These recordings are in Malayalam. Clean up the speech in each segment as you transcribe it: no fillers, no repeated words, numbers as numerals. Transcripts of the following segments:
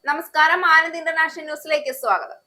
നമസ്കാരം, ആനന്ദ് ഇന്റർനാഷണൽ ന്യൂസിലേക്ക് സ്വാഗതം.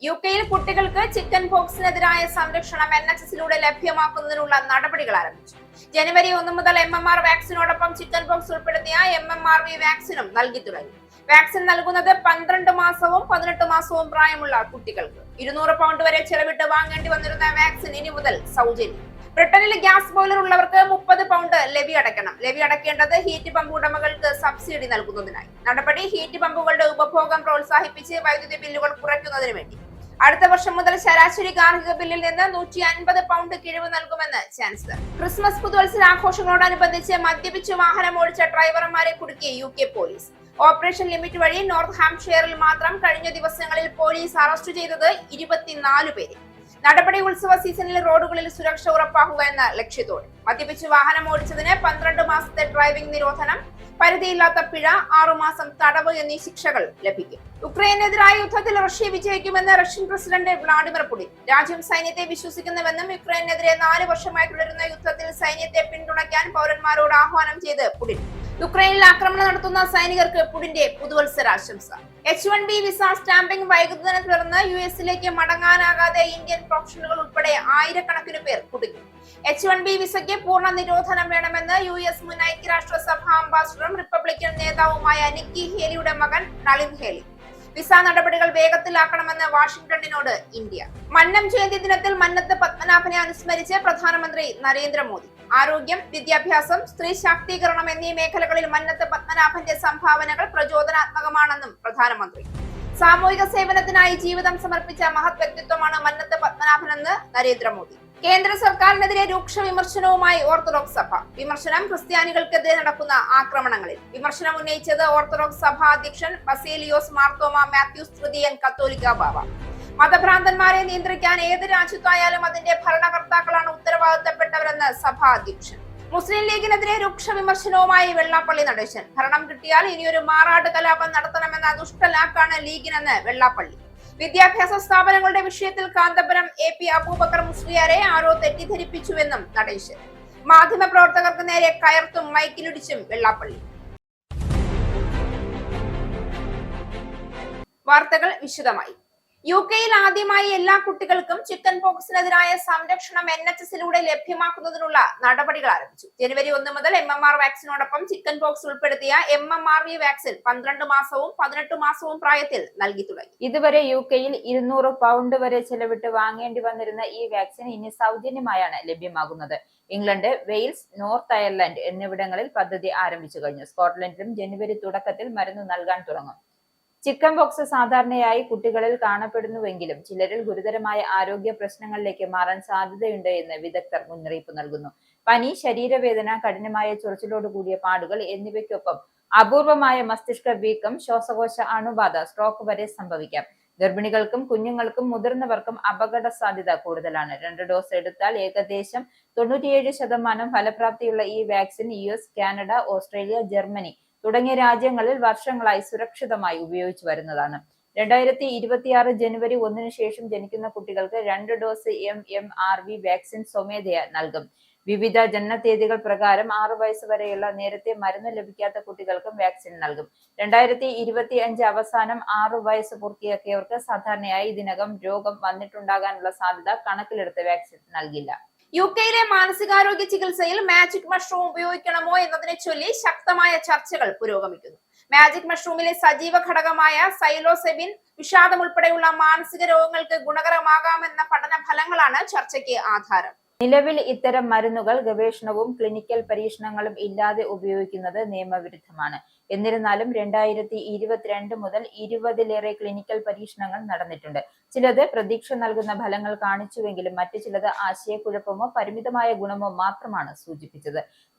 യുകെയിൽ കുട്ടികൾക്ക് ചിക്കൻ പോക്സിനെതിരായ സംരക്ഷണം NHSലൂടെ ലഭ്യമാക്കുന്നതിനുള്ള നടപടികൾ ആരംഭിച്ചു. ജനുവരി 1 മുതൽ MMR വാക്സിനോടൊപ്പം ചിക്കൻ പോക്സ് ഉൾപ്പെടുത്തിയ MMRV വാക്സിനും നൽകി തുടങ്ങി. വാക്സിൻ നൽകുന്നത് 12 മാസവും 18 മാസവും പ്രായമുള്ള കുട്ടികൾക്ക്. 200 പൗണ്ട് വരെ ചെലവിട്ട് വാങ്ങേണ്ടി വന്നിരുന്ന വാക്സിൻ ഇനി മുതൽ സൗജന്യം. ബ്രിട്ടനിൽ ഗ്യാസ് ബോയിലർ ഉള്ളവർക്ക് 30 പൗണ്ട് ലെവി അടയ്ക്കണം. ലെവി അടയ്ക്കേണ്ടത് ഹീറ്റ് പമ്പ് ഉടമകൾക്ക് സബ്സിഡി നൽകുന്നതിനായി. നടപടി ഹീറ്റ് പമ്പുകളുടെ ഉപഭോഗം പ്രോത്സാഹിപ്പിച്ച് വൈദ്യുതി ബില്ലുകൾ കുറയ്ക്കുന്നതിന് വേണ്ടി. അടുത്ത വർഷം മുതൽ ശരാശരി ഗാർഹിക ബില്ലിൽ നിന്ന് 150 പൗണ്ട് കിഴിവ് നൽകുമെന്ന് ചാൻസലർ. ക്രിസ്മസ് പുതുവത്സരാഘോഷങ്ങളോടനുബന്ധിച്ച് മദ്യപിച്ച് വാഹനം ഓടിച്ച ഡ്രൈവർമാരെ കുടുക്കി UK പോലീസ്. ഓപ്പറേഷൻ ലിമിറ്റ് വഴി നോർത്ത് ഹാംപ്ഷയറിൽ മാത്രം കഴിഞ്ഞ ദിവസങ്ങളിൽ പോലീസ് അറസ്റ്റ് ചെയ്തത് 24 പേരെ. നടപടി ഉത്സവ സീസണിൽ റോഡുകളിൽ സുരക്ഷ ഉറപ്പാക്കുക എന്ന ലക്ഷ്യത്തോടെ. മദ്യപിച്ച് വാഹനം ഓടിച്ചതിന് 12 മാസത്തെ ഡ്രൈവിംഗ് നിരോധനം, പരിധിയില്ലാത്ത പിഴ, 6 മാസം തടവ് എന്നീ ശിക്ഷകൾ ലഭിക്കും. യുക്രൈനെതിരായ യുദ്ധത്തിൽ റഷ്യ വിജയിക്കുമെന്ന് റഷ്യൻ പ്രസിഡന്റ് വ്ളാഡിമിർ പുടിൻ. രാജ്യം സൈന്യത്തെ വിശ്വസിക്കുന്നുവെന്നും യുക്രൈനെതിരെ 4 വർഷമായി തുടരുന്ന യുദ്ധത്തിൽ സൈന്യത്തെ പിന്തുണയ്ക്കാൻ പൗരന്മാരോട് ആഹ്വാനം ചെയ്ത് പുടിൻ. യുക്രൈനിൽ ആക്രമണം നടത്തുന്ന സൈനികർക്ക് പുടിന്റെ പുതുവത്സരാശംസ. H1B വിസ സ്റ്റാമ്പിംഗ് വൈകുന്നതിനെ തുടർന്ന് US മടങ്ങാനാകാതെ ഇന്ത്യൻ പ്രൊഫഷണലുകൾ ഉൾപ്പെടെ ആയിരക്കണക്കിന് പേർ കുടുങ്ങി. H1B വിസയ്ക്ക് പൂർണ്ണ നിരോധനം വേണമെന്ന് US മുൻ ഐക്യരാഷ്ട്രസഭ അംബാസിഡറും റിപ്പബ്ലിക്കൻ നേതാവുമായ നിക്കി ഹേലിയുടെ മകൻ നളിൻ ഹേലി. വിസ നടപടികൾ വേഗത്തിലാക്കണമെന്ന് വാഷിംഗ്ടണിനോട് ഇന്ത്യ. മന്നം ജയന്തി ദിനത്തിൽ മന്നത്ത് പത്മനാഭനെ അനുസ്മരിച്ച് പ്രധാനമന്ത്രി നരേന്ദ്രമോദി. ആരോഗ്യം, വിദ്യാഭ്യാസം, സ്ത്രീ ശാക്തീകരണം എന്നീ മേഖലകളിൽ മന്നത്ത് പത്മനാഭന്റെ സംഭാവനകൾ പ്രചോദനാത്മകമാണെന്നും പ്രധാനമന്ത്രി. സാമൂഹിക സേവനത്തിനായി ജീവിതം സമർപ്പിച്ച മഹത് വ്യക്തിത്വമാണ് മന്നത്ത് പത്മനാഭനെന്ന് നരേന്ദ്രമോദി. കേന്ദ്ര സർക്കാരിനെതിരെ രൂക്ഷ വിമർശനവുമായി ഓർത്തഡോക്സ് സഭ. വിമർശനം ക്രിസ്ത്യാനികൾക്കെതിരെ നടക്കുന്ന ആക്രമണങ്ങളിൽ. വിമർശനം ഉന്നയിച്ചത് ഓർത്തഡോക്സ് സഭ അധ്യക്ഷൻ ബസേലിയോസ് മാർത്തോമ മാത്യൂസ് തൃതീയൻ കത്തോലിക്ക ബാവ. മതഭ്രാന്തന്മാരെ നിയന്ത്രിക്കാൻ ഏത് രാജ്യത്തായാലും അതിന്റെ ഭരണകർത്താക്കളാണ് ഉത്തരവാദിത്തപ്പെട്ടവരെന്ന് സഭാ അധ്യക്ഷൻ. മുസ്ലിം ലീഗിനെതിരെ രൂക്ഷ വിമർശനവുമായി വെള്ളാപ്പള്ളി നടേശൻ. ഭരണം കിട്ടിയാൽ ഇനിയൊരു മാറാട് കലാപം നടത്തണമെന്ന ദുഷ്ടലാക്കാണ് ലീഗിനെന്ന് വെള്ളാപ്പള്ളി. വിദ്യാഭ്യാസ സ്ഥാപനങ്ങളുടെ വിഷയത്തിൽ കാന്തപുരം AP അബൂബക്കർ മുസ്ലിയാരെ ആരോ തെറ്റിദ്ധരിപ്പിച്ചുവെന്നും നടേശൻ. മാധ്യമപ്രവർത്തകർക്ക് നേരെ കയർത്തും മൈക്കിലിടിച്ചും വെള്ളാപ്പള്ളി. വാർത്തകൾ വിശദമായി. യുകെയിൽ ആദ്യമായി എല്ലാ കുട്ടികൾക്കും ചിക്കൻ പോക്സിനെതിരായ സംരക്ഷണം NHSലൂടെ ലഭ്യമാക്കുന്നതിനുള്ള നടപടികൾ ആരംഭിച്ചു. ജനുവരി 1 മുതൽ MMR വാക്സിനോടൊപ്പം ചിക്കൻ പോക്സ് ഉൾപ്പെടുത്തിയ MMRV വാക്സിൻ 12 മാസവും 18 മാസവും പ്രായത്തിൽ നൽകി തുടങ്ങി. ഇതുവരെ യുകെയിൽ 200 പൗണ്ട് വരെ ചെലവിട്ട് വാങ്ങേണ്ടി വന്നിരുന്ന ഈ വാക്സിൻ ഇനി സൗജന്യമായാണ് ലഭ്യമാകുന്നത്. ഇംഗ്ലണ്ട്, വെയിൽസ്, നോർത്ത് അയർലൻഡ് എന്നിവിടങ്ങളിൽ പദ്ധതി ആരംഭിച്ചു കഴിഞ്ഞു. സ്കോട്ട്ലൻഡിലും ജനുവരി തുടക്കത്തിൽ മരുന്ന് നൽകാൻ തുടങ്ങും. ചിക്കൻ പോക്സ് സാധാരണയായി കുട്ടികളിൽ കാണപ്പെടുന്നുവെങ്കിലും ചിലരിൽ ഗുരുതരമായ ആരോഗ്യ പ്രശ്നങ്ങളിലേക്ക് മാറാൻ സാധ്യതയുണ്ട് എന്ന് വിദഗ്ധർ മുന്നറിയിപ്പ് നൽകുന്നു. പനി, ശരീരവേദന, കഠിനമായ ചൊറിച്ചിലോടുകൂടിയ പാടുകൾ എന്നിവയ്ക്കൊപ്പം അപൂർവമായ മസ്തിഷ്ക വീക്കം, ശ്വാസകോശ അണുബാധ, സ്ട്രോക്ക് വരെ സംഭവിക്കാം. ഗർഭിണികൾക്കും കുഞ്ഞുങ്ങൾക്കും മുതിർന്നവർക്കും അപകട സാധ്യത കൂടുതലാണ്. 2 ഡോസ് എടുത്താൽ ഏകദേശം 97% ഫലപ്രാപ്തിയുള്ള ഈ vaccine US, Canada, Australia, Germany തുടങ്ങിയ രാജ്യങ്ങളിൽ വർഷങ്ങളായി സുരക്ഷിതമായി ഉപയോഗിച്ചു വരുന്നതാണ്. 2026 ജനുവരി 1 ശേഷം ജനിക്കുന്ന കുട്ടികൾക്ക് 2 ഡോസ് MMRV വാക്സിൻ സ്വമേധയാ നൽകും. വിവിധ ജനനതീയതികൾ പ്രകാരം 6 വയസ്സ് വരെയുള്ള നേരത്തെ മരുന്ന് ലഭിക്കാത്ത കുട്ടികൾക്കും വാക്സിൻ നൽകും. 2025 അവസാനം 6 വയസ്സ് പൂർത്തിയാക്കിയവർക്ക് സാധാരണയായി ഇതിനകം രോഗം വന്നിട്ടുണ്ടാകാനുള്ള സാധ്യത കണക്കിലെടുത്ത് വാക്സിൻ നൽകില്ല. യുകെയിലെ മാനസികാരോഗ്യ ചികിത്സയിൽ മാജിക് മഷ്റൂം ഉപയോഗിക്കണമോ എന്നതിനെ ചൊല്ലി ശക്തമായ ചർച്ചകൾ പുരോഗമിക്കുന്നു. മാജിക് മഷ്റൂമിലെ സജീവ ഘടകമായ സൈലോസെബിൻ വിഷാദം ഉൾപ്പെടെയുള്ള മാനസിക രോഗങ്ങൾക്ക് ഗുണകരമാകാമെന്ന പഠന ഫലങ്ങളാണ് ചർച്ചയ്ക്ക് ആധാരം. നിലവിൽ ഇത്തരം മരുന്നുകൾ ഗവേഷണവും ക്ലിനിക്കൽ പരീക്ഷണങ്ങളും ഇല്ലാതെ ഉപയോഗിക്കുന്നത് നിയമവിരുദ്ധമാണ്. എന്നിരുന്നാലും 2022 മുതൽ 20ലേറെ ക്ലിനിക്കൽ പരീക്ഷണങ്ങൾ നടന്നിട്ടുണ്ട്. ചിലത് പ്രതീക്ഷ നൽകുന്ന ഫലങ്ങൾ കാണിച്ചുവെങ്കിലും മറ്റു ചിലത് ആശയക്കുഴപ്പമോ പരിമിതമായ ഗുണമോ മാത്രമാണ് സൂചിപ്പിച്ചത്.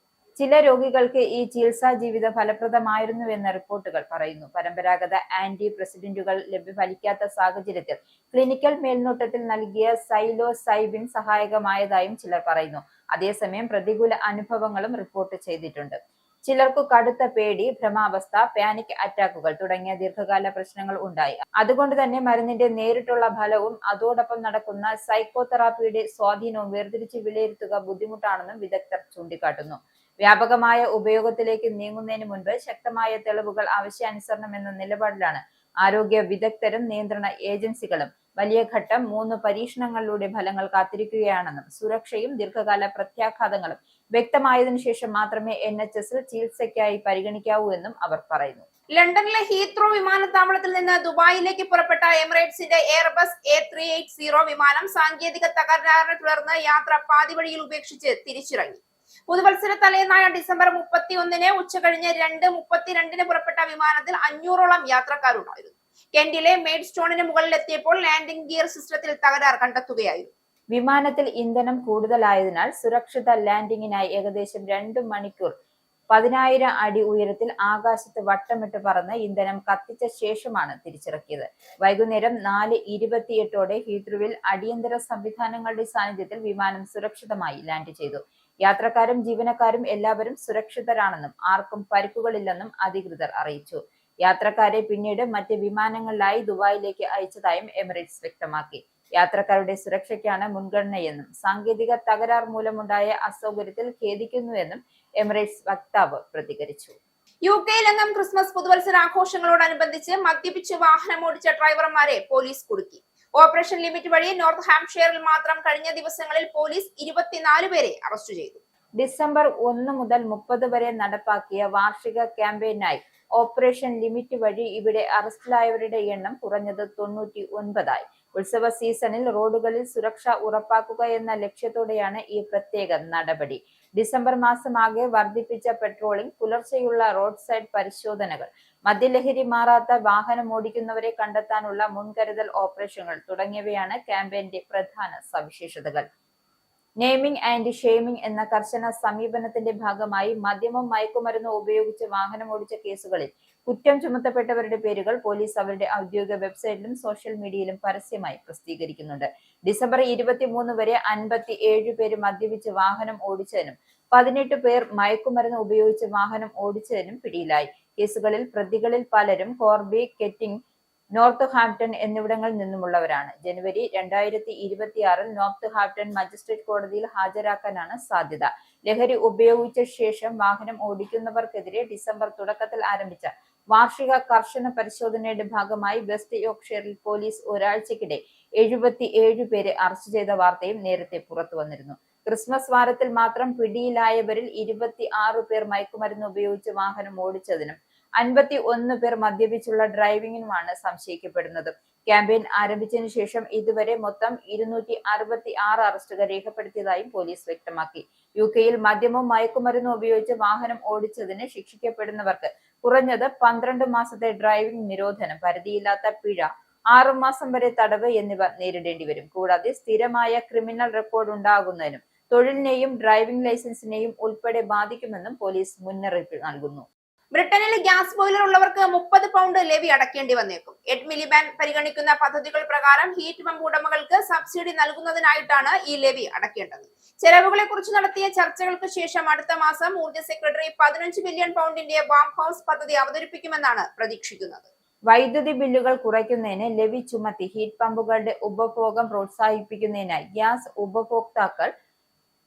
ചില രോഗികൾക്ക് ഈ ചികിത്സാ ജീവിത ഫലപ്രദമായിരുന്നുവെന്ന റിപ്പോർട്ടുകൾ പറയുന്നു. പരമ്പരാഗത ആന്റി പ്രസിഡന്റുകൾ ഫലിക്കാത്ത സാഹചര്യത്തിൽ ക്ലിനിക്കൽ മേൽനോട്ടത്തിൽ നൽകിയ സൈലോസൈബിൻ സഹായകമായതായും ചിലർ പറയുന്നു. അതേസമയം പ്രതികൂല അനുഭവങ്ങളും റിപ്പോർട്ട് ചെയ്തിട്ടുണ്ട്. ചിലർക്കു കടുത്ത പേടി, ഭ്രമാവസ്ഥ, പാനിക് അറ്റാക്കുകൾ തുടങ്ങിയ ദീർഘകാല പ്രശ്നങ്ങൾ ഉണ്ടായി. അതുകൊണ്ട് തന്നെ മരുന്നിന്റെ നേരിട്ടുള്ള ഫലവും അതോടൊപ്പം നടക്കുന്ന സൈക്കോതെറാപ്പിയുടെ സ്വാധീനവും വേർതിരിച്ച് വിലയിരുത്തുക ബുദ്ധിമുട്ടാണെന്നും വിദഗ്ധർ ചൂണ്ടിക്കാട്ടുന്നു. വ്യാപകമായ ഉപയോഗത്തിലേക്ക് നീങ്ങുന്നതിന് മുൻപ് ശക്തമായ തെളിവുകൾ ആവശ്യാനുസരണം എന്ന നിലപാടിലാണ് ആരോഗ്യ വിദഗ്ധരും നിയന്ത്രണ ഏജൻസികളും. വലിയ ഘട്ടം 3 പരീക്ഷണങ്ങളിലൂടെ ഫലങ്ങൾ കാത്തിരിക്കുകയാണെന്നും സുരക്ഷയും ദീർഘകാല പ്രത്യാഘാതങ്ങളും വ്യക്തമായതിനു ശേഷം മാത്രമേ NHS ചികിത്സയ്ക്കായി പരിഗണിക്കാവൂ എന്നും അവർ പറയുന്നു. ലണ്ടനിലെ ഹീത്രോ വിമാനത്താവളത്തിൽ നിന്ന് ദുബായിലേക്ക് പുറപ്പെട്ട എമിറേറ്റ്സിന്റെ എയർബസ് A380 വിമാനം സാങ്കേതിക തകരാറിനെ തുടർന്ന് യാത്ര പാതിവഴിയിൽ ഉപേക്ഷിച്ച് തിരിച്ചിറങ്ങി. പുതുവത്സര തലേന്നായ ഡിസംബർ 31 ഉച്ചകഴിഞ്ഞ് 2:32 പുറപ്പെട്ട വിമാനത്തിൽ 500ഓളം യാത്രക്കാരുണ്ടായിരുന്നു. കെന്റിലെ മെയ്ഡ്സ്റ്റോണിന് മുകളിലെത്തിയപ്പോൾ ലാൻഡിംഗ് ഗിയർ സിസ്റ്റത്തിൽ തകരാർ കണ്ടെത്തുകയായിരുന്നു. വിമാനത്തിൽ ഇന്ധനം കൂടുതലായതിനാൽ സുരക്ഷിത ലാൻഡിംഗിനായി ഏകദേശം 2 മണിക്കൂർ 10,000 അടി ഉയരത്തിൽ ആകാശത്ത് വട്ടമിട്ട് പറന്ന് ഇന്ധനം കത്തിച്ച ശേഷമാണ് തിരിച്ചിറക്കിയത്. വൈകുന്നേരം 4:28 ഹീത്രൂവിൽ അടിയന്തര സംവിധാനങ്ങളുടെ സാന്നിധ്യത്തിൽ വിമാനം സുരക്ഷിതമായി ലാൻഡ് ചെയ്തു. യാത്രക്കാരും ജീവനക്കാരും എല്ലാവരും സുരക്ഷിതരാണെന്നും ആർക്കും പരിക്കുകളില്ലെന്നും അധികൃതർ അറിയിച്ചു. യാത്രക്കാരെ പിന്നീട് മറ്റ് വിമാനങ്ങളിലായി ദുബായിലേക്ക് അയച്ചതായും എമിറേറ്റ്സ് വ്യക്തമാക്കി. യാത്രക്കാരുടെ സുരക്ഷയ്ക്കാണ് മുൻഗണനയെന്നും സാങ്കേതിക തകരാർ മൂലമുണ്ടായ അസൗകര്യത്തിൽ ഖേദിക്കുന്നുവെന്നും എമിറേറ്റ്സ് വക്താവ് പ്രതികരിച്ചു. UK-യിലെങ്ങും ക്രിസ്മസ് പുതുവത്സര ആഘോഷങ്ങളോടനുബന്ധിച്ച് മദ്യപിച്ച് വാഹനമോടിച്ച ഡ്രൈവർമാരെ പോലീസ് കുടുക്കി. ഓപ്പറേഷൻ ലിമിറ്റ് വഴി നോർത്ത് ഹാംപ്ഷയറിൽ മാത്രം കഴിഞ്ഞ ദിവസങ്ങളിൽ പോലീസ് 24 പേരെ അറസ്റ്റ് ചെയ്തു. ഡിസംബർ 1 മുതൽ 30 വരെ നടപ്പാക്കിയ വാർഷിക ക്യാമ്പയിനായി ഓപ്പറേഷൻ ലിമിറ്റ് വഴി ഇവിടെ അറസ്റ്റിലായവരുടെ എണ്ണം കുറഞ്ഞത് 99 ആയി. ഉത്സവ സീസണിൽ റോഡുകളിൽ സുരക്ഷ ഉറപ്പാക്കുക എന്ന ലക്ഷ്യത്തോടെയാണ് ഈ പ്രത്യേക നടപടി. ഡിസംബർ മാസമാകെ വർദ്ധിപ്പിച്ച പെട്രോളിംഗ്, പുലർച്ചെയുള്ള റോഡ് സൈഡ് പരിശോധനകൾ, മദ്യലഹരി മാറാത്ത വാഹനമോടിക്കുന്നവരെ കണ്ടെത്താനുള്ള മുൻകരുതൽ ഓപ്പറേഷനുകൾ തുടങ്ങിയവയാണ് ക്യാമ്പയിന്റെ പ്രധാന സവിശേഷതകൾ. നെയ്മിംഗ് ആൻഡ് ഷെയ്മിംഗ് എന്ന കർശന സമീപനത്തിന്റെ ഭാഗമായി മദ്യവും മയക്കുമരുന്നും ഉപയോഗിച്ച് വാഹനമോടിച്ച കേസുകളിൽ കുറ്റം ചുമത്തപ്പെട്ടവരുടെ പേരുകൾ പോലീസ് അവരുടെ ഔദ്യോഗിക വെബ്സൈറ്റിലും സോഷ്യൽ മീഡിയയിലും പരസ്യമായി പ്രസിദ്ധീകരിക്കുന്നുണ്ട്. ഡിസംബർ 23 വരെ 57 പേര് മദ്യപിച്ച് വാഹനം ഓടിച്ചതിനും 18 പേർ മയക്കുമരുന്ന് ഉപയോഗിച്ച് വാഹനം ഓടിച്ചതിനും പിടിയിലായി. കേസുകളിൽ പ്രതികളിൽ പലരും കോർബി, കെറ്റിംഗ്, നോർത്ത് ഹാംപ്ടൺ എന്നിവിടങ്ങളിൽ നിന്നുമുള്ളവരാണ്. ജനുവരി 2026 നോർത്ത് ഹാംപ്ടൺ മജിസ്ട്രേറ്റ് കോടതിയിൽ ഹാജരാക്കാനാണ് സാധ്യത. ലഹരി ഉപയോഗിച്ച ശേഷം വാഹനം ഓടിക്കുന്നവർക്കെതിരെ ഡിസംബർ തുടക്കത്തിൽ ആരംഭിച്ച വാർഷിക കർശന പരിശോധനയുടെ ഭാഗമായി വെസ്റ്റ് യോർക്ക്ഷയറിൽ പോലീസ് ഒരാഴ്ചക്കിടെ 77 പേരെ അറസ്റ്റ് ചെയ്ത വാർത്തയും നേരത്തെ പുറത്തു വന്നിരുന്നു. ക്രിസ്മസ് വാരത്തിൽ മാത്രം പിടിയിലായവരിൽ 26 പേർ മയക്കുമരുന്ന് ഉപയോഗിച്ച് വാഹനം ഓടിച്ചതിനും 51 പേർ മദ്യപിച്ചുള്ള ഡ്രൈവിംഗിനുമാണ് സംശയിക്കപ്പെടുന്നത്. ക്യാമ്പയിൻ ആരംഭിച്ചതിനു ശേഷം ഇതുവരെ മൊത്തം 266 അറസ്റ്റുകൾ രേഖപ്പെടുത്തിയതായും പോലീസ് വ്യക്തമാക്കി. UK-യിൽ മദ്യവും മയക്കുമരുന്നും ഉപയോഗിച്ച് വാഹനം ഓടിച്ചതിന് ശിക്ഷിക്കപ്പെടുന്നവർക്ക് കുറഞ്ഞത് 12 മാസത്തെ ഡ്രൈവിംഗ് നിരോധനം, പരിധിയില്ലാത്ത പിഴ, 6 മാസം വരെ തടവ് എന്നിവ നേരിടേണ്ടി വരും. കൂടാതെ സ്ഥിരമായ ക്രിമിനൽ റെക്കോർഡ് ഉണ്ടാകുന്നതിനും തൊഴിലിനെയും ഡ്രൈവിംഗ് ലൈസൻസിനെയും ഉൾപ്പെടെ ബാധിക്കുമെന്നും പോലീസ് മുന്നറിയിപ്പ് നൽകുന്നു. ബ്രിട്ടനിൽ ഗ്യാസ് ബോയിലർ ഉള്ളവർക്ക് 30 പൗണ്ട് ലെവി അടക്കേണ്ടി വന്നേക്കും. 8 മില്ലിബാൻഡ് പരിഗണിക്കുന്ന പദ്ധതികൾ പ്രകാരം ഹീറ്റ് പമ്പ് ഉടമകൾക്ക് സബ്സിഡി നൽകുന്നതിനായിട്ടാണ് ഈ ലെവി അടക്കേണ്ടത്. ചെലവുകളെ കുറിച്ച് നടത്തിയ ചർച്ചകൾക്ക് ശേഷം അടുത്ത മാസം ഊർജ്ജ സെക്രട്ടറി 15 ബില്യൺ പൗണ്ടിന്റെ വാം ഹൗസ് പദ്ധതി അവതരിപ്പിക്കുമെന്നാണ് പ്രതീക്ഷിക്കുന്നത്. വൈദ്യുതി ബില്ലുകൾ കുറയ്ക്കുന്നതിന് ലെവി ചുമത്തി ഹീറ്റ് പമ്പുകളുടെ ഉപഭോഗം പ്രോത്സാഹിപ്പിക്കുന്നതിനായി ഗ്യാസ് ഉപഭോക്താക്കൾ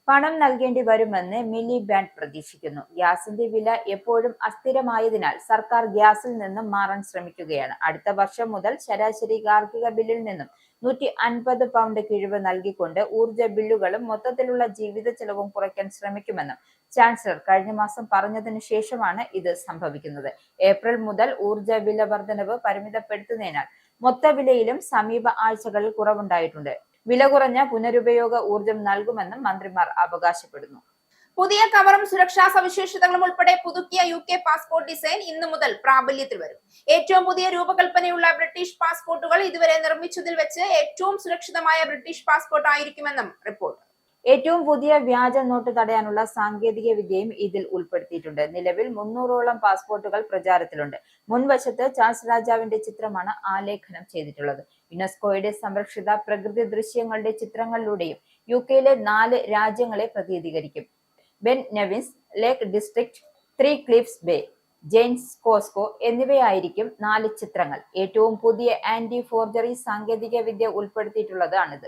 പണം നൽകേണ്ടി വരുമെന്ന് മിലിബാൻഡ് പ്രതീക്ഷിക്കുന്നു. ഗ്യാസിന്റെ വില എപ്പോഴും അസ്ഥിരമായതിനാൽ സർക്കാർ ഗ്യാസിൽ നിന്നും മാറാൻ ശ്രമിക്കുകയാണ്. അടുത്ത വർഷം മുതൽ ശരാശരി ഗാർഹിക ബില്ലിൽ നിന്നും 150 പൗണ്ട് കിഴിവ് നൽകിക്കൊണ്ട് ഊർജ്ജ ബില്ലുകളും മൊത്തത്തിലുള്ള ജീവിത ചെലവും കുറയ്ക്കാൻ ശ്രമിക്കുമെന്നും ചാൻസലർ കഴിഞ്ഞ മാസം പറഞ്ഞതിനു ശേഷമാണ് ഇത് സംഭവിക്കുന്നത്. ഏപ്രിൽ മുതൽ ഊർജ്ജ വില വർധനവ് പരിമിതപ്പെടുത്തുന്നതിനാൽ മൊത്ത വിലയിലും സമീപ ആഴ്ചകളിൽ കുറവുണ്ടായിട്ടുണ്ട്. വില കുറഞ്ഞ പുനരുപയോഗ ഊർജ്ജം നൽകുമെന്നും മന്ത്രിമാർ അവകാശപ്പെടുന്നു. പുതിയ കവറും സുരക്ഷാ സവിശേഷതകളും ഉൾപ്പെടെ പുതുക്കിയ UK പാസ്പോർട്ട് ഡിസൈൻ ഇന്നു മുതൽ പ്രാബല്യത്തിൽ വരും. ഏറ്റവും പുതിയ രൂപകൽപ്പനയുള്ള ബ്രിട്ടീഷ് പാസ്പോർട്ടുകൾ ഇതുവരെ നിർമ്മിച്ചതിൽ വെച്ച് ഏറ്റവും സുരക്ഷിതമായ ബ്രിട്ടീഷ് പാസ്പോർട്ട് ആയിരിക്കുമെന്നും റിപ്പോർട്ട്. ഏറ്റവും പുതിയ വ്യാജ നോട്ട് തടയാനുള്ള സാങ്കേതിക വിദ്യയും ഇതിൽ ഉൾപ്പെടുത്തിയിട്ടുണ്ട്. നിലവിൽ 300ഓളം പാസ്പോർട്ടുകൾ പ്രചാരത്തിലുണ്ട്. മുൻവശത്ത് ചാൾസ് രാജാവിന്റെ ചിത്രമാണ് ആലേഖനം ചെയ്തിട്ടുള്ളത്. യുനെസ്കോയുടെ സംരക്ഷിത പ്രകൃതി ദൃശ്യങ്ങളുടെ ചിത്രങ്ങളിലൂടെയും UK-യിലെ 4 രാജ്യങ്ങളെ പ്രതിനിധീകരിക്കും. Ben Nevis, Lake District, 3 Cliffs Bay, Giant's Causeway എന്നിവയായിരിക്കും 4 ചിത്രങ്ങൾ. ഏറ്റവും പുതിയ ആന്റി ഫോർജറി സാങ്കേതിക വിദ്യ ഉൾപ്പെടുത്തിയിട്ടുള്ളതാണിത്.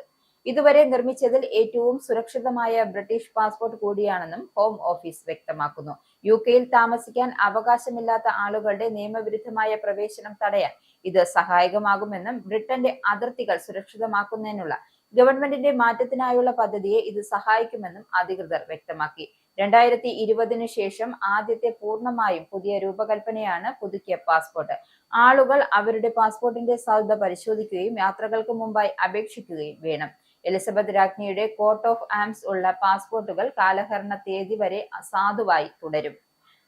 ഇതുവരെ നിർമ്മിച്ചതിൽ ഏറ്റവും സുരക്ഷിതമായ ബ്രിട്ടീഷ് പാസ്പോർട്ട് കൂടിയാണെന്നും ഹോം ഓഫീസ് വ്യക്തമാക്കുന്നു. UK-യിൽ താമസിക്കാൻ അവകാശമില്ലാത്ത ആളുകളുടെ നിയമവിരുദ്ധമായ പ്രവേശനം തടയാൻ ഇത് സഹായകമാകുമെന്നും ബ്രിട്ടന്റെ അതിർത്തികൾ സുരക്ഷിതമാക്കുന്നതിനുള്ള ഗവൺമെന്റിന്റെ മാറ്റത്തിനായുള്ള പദ്ധതിയെ ഇത് സഹായിക്കുമെന്നും അധികൃതർ വ്യക്തമാക്കി. 2020 ശേഷം ആദ്യത്തെ പൂർണ്ണമായും പുതിയ രൂപകൽപ്പനയാണ് പുതുക്കിയ പാസ്പോർട്ട്. ആളുകൾ അവരുടെ പാസ്പോർട്ടിന്റെ സാധുത പരിശോധിക്കുകയും യാത്രകൾക്ക് മുമ്പായി അപേക്ഷിക്കുകയും വേണം. എലിസബത്ത് രാജ്ഞിയുടെ കോട്ട് ഓഫ് ആംസ് ഉള്ള പാസ്പോർട്ടുകൾ കാലഹരണ തീയതി വരെ സാധുവായി തുടരും.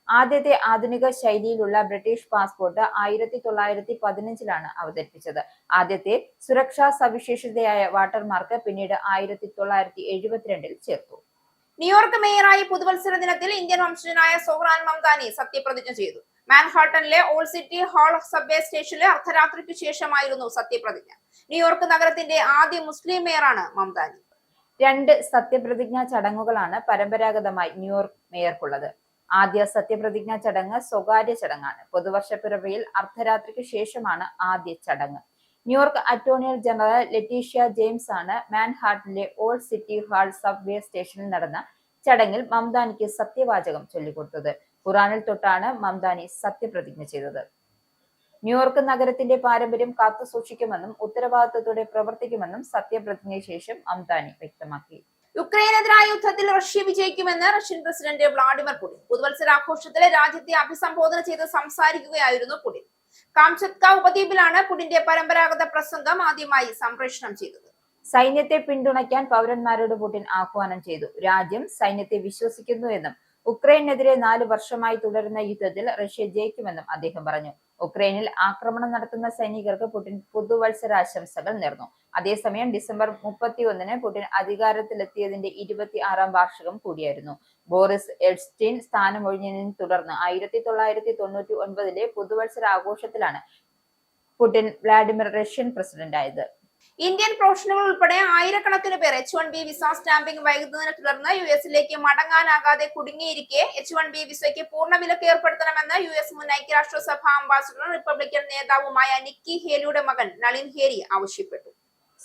ആദ്യത്തെ ആധുനിക ശൈലിയിലുള്ള ബ്രിട്ടീഷ് പാസ്പോർട്ട് 1915 അവതരിപ്പിച്ചത്. ആദ്യത്തെ സുരക്ഷാ സവിശേഷതയായ വാട്ടർമാർക്ക് പിന്നീട് 1972 ചേർത്തു. ന്യൂയോർക്ക് മേയറായി പുതുവത്സര ദിനത്തിൽ ഇന്ത്യൻ വംശജനായ സോഹ്റാൻ മംദാനി സത്യപ്രതിജ്ഞ ചെയ്തു. മാൻഹാട്ടനിലെ ഓൾഡ് സിറ്റി ഹാൾ സബ്വേ സ്റ്റേഷനിലെ അർദ്ധരാത്രിക്ക് ശേഷമായിരുന്നു സത്യപ്രതിജ്ഞ. ന്യൂയോർക്ക് നഗരത്തിന്റെ ആദ്യ മുസ്ലിം മേയറാണ് മംദാനി. 2 സത്യപ്രതിജ്ഞാ ചടങ്ങുകളാണ് പരമ്പരാഗതമായി ന്യൂയോർക്ക് മേയർക്കുള്ളത്. ആദ്യ സത്യപ്രതിജ്ഞാ ചടങ്ങ് സ്വകാര്യ ചടങ്ങാണ്. പുതുവർഷപ്പിറവിയിൽ അർദ്ധരാത്രിക്ക് ശേഷമാണ് ആദ്യ ചടങ്ങ്. New York attorney general Letitia James ആണ് മാൻഹാട്ടനിലെ ഓൾഡ് സിറ്റി ഹാൾ സബ്വേ സ്റ്റേഷനിൽ നടന്ന ചടങ്ങിൽ മംദാനിക്ക് സത്യവാചകം ചൊല്ലിക്കൊടുത്തത്. ഖുറാനിൽ തൊട്ടാണ് മംദാനി സത്യപ്രതിജ്ഞ ചെയ്തത്. ന്യൂയോർക്ക് നഗരത്തിന്റെ പാരമ്പര്യം കാത്തുസൂക്ഷിക്കുമെന്നും ഉത്തരവാദിത്തത്തോടെ പ്രവർത്തിക്കുമെന്നും സത്യപ്രതിജ്ഞയ്ക്ക് ശേഷം മംദാനി വ്യക്തമാക്കി. യുക്രൈനെതിരായ യുദ്ധത്തിൽ റഷ്യ വിജയിക്കുമെന്ന് റഷ്യൻ പ്രസിഡന്റ് വ്ളാഡിമിർ പുടിൻ പുതുവത്സരാഘോഷത്തിലെ രാജ്യത്തെ അഭിസംബോധന ചെയ്ത് സംസാരിക്കുകയായിരുന്നു പുടിൻ. കാംചത്ക ഉപദ്വീപിലാണ് പുടിന്റെ പരമ്പരാഗത പ്രസംഗം ആദ്യമായി സംപ്രേഷണം ചെയ്തത്. സൈന്യത്തെ പിന്തുണയ്ക്കാൻ പൗരന്മാരോട് പുടിൻ ആഹ്വാനം ചെയ്തു. രാജ്യം സൈന്യത്തെ വിശ്വസിക്കുന്നുവെന്നും ഉക്രൈനെതിരെ 4 വർഷമായി തുടരുന്ന യുദ്ധത്തിൽ റഷ്യ ജയിക്കുമെന്നും അദ്ദേഹം പറഞ്ഞു. ഉക്രൈനിൽ ആക്രമണം നടത്തുന്ന സൈനികർക്ക് പുടിൻ പുതുവത്സരാശംസകൾ നേർന്നു. അതേസമയം ഡിസംബർ 31 പുടിൻ അധികാരത്തിലെത്തിയതിന്റെ 26ാം വാർഷികം കൂടിയായിരുന്നു. ബോറിസ് എൽസ്റ്റീൻ സ്ഥാനമൊഴിഞ്ഞതിനെ തുടർന്ന് 1999 പുതുവത്സരാഘോഷത്തിലാണ് പുടിൻ വ്ളാഡിമിർ റഷ്യൻ പ്രസിഡന്റായത്. ഇന്ത്യൻ പ്രൊഫഷണലുകൾ ഉൾപ്പെടെ ആയിരക്കണക്കിന് പേർ H1B വിസ സ്റ്റാമ്പിംഗ് വൈകുന്നതിനെ തുടർന്ന് US-ലേക്ക് മടങ്ങാനാകാതെ കുടുങ്ങിയിരിക്കെ H1B വിസയ്ക്ക് പൂർണ്ണ വിലക്ക് ഏർപ്പെടുത്തണമെന്ന് US മുൻ ഐക്യരാഷ്ട്രസഭ അംബാസിഡറും റിപ്പബ്ലിക്കൻ നേതാവുമായ നിക്കി ഹേലിയുടെ മകൻ നളിൻ ഹേലി ആവശ്യപ്പെട്ടു.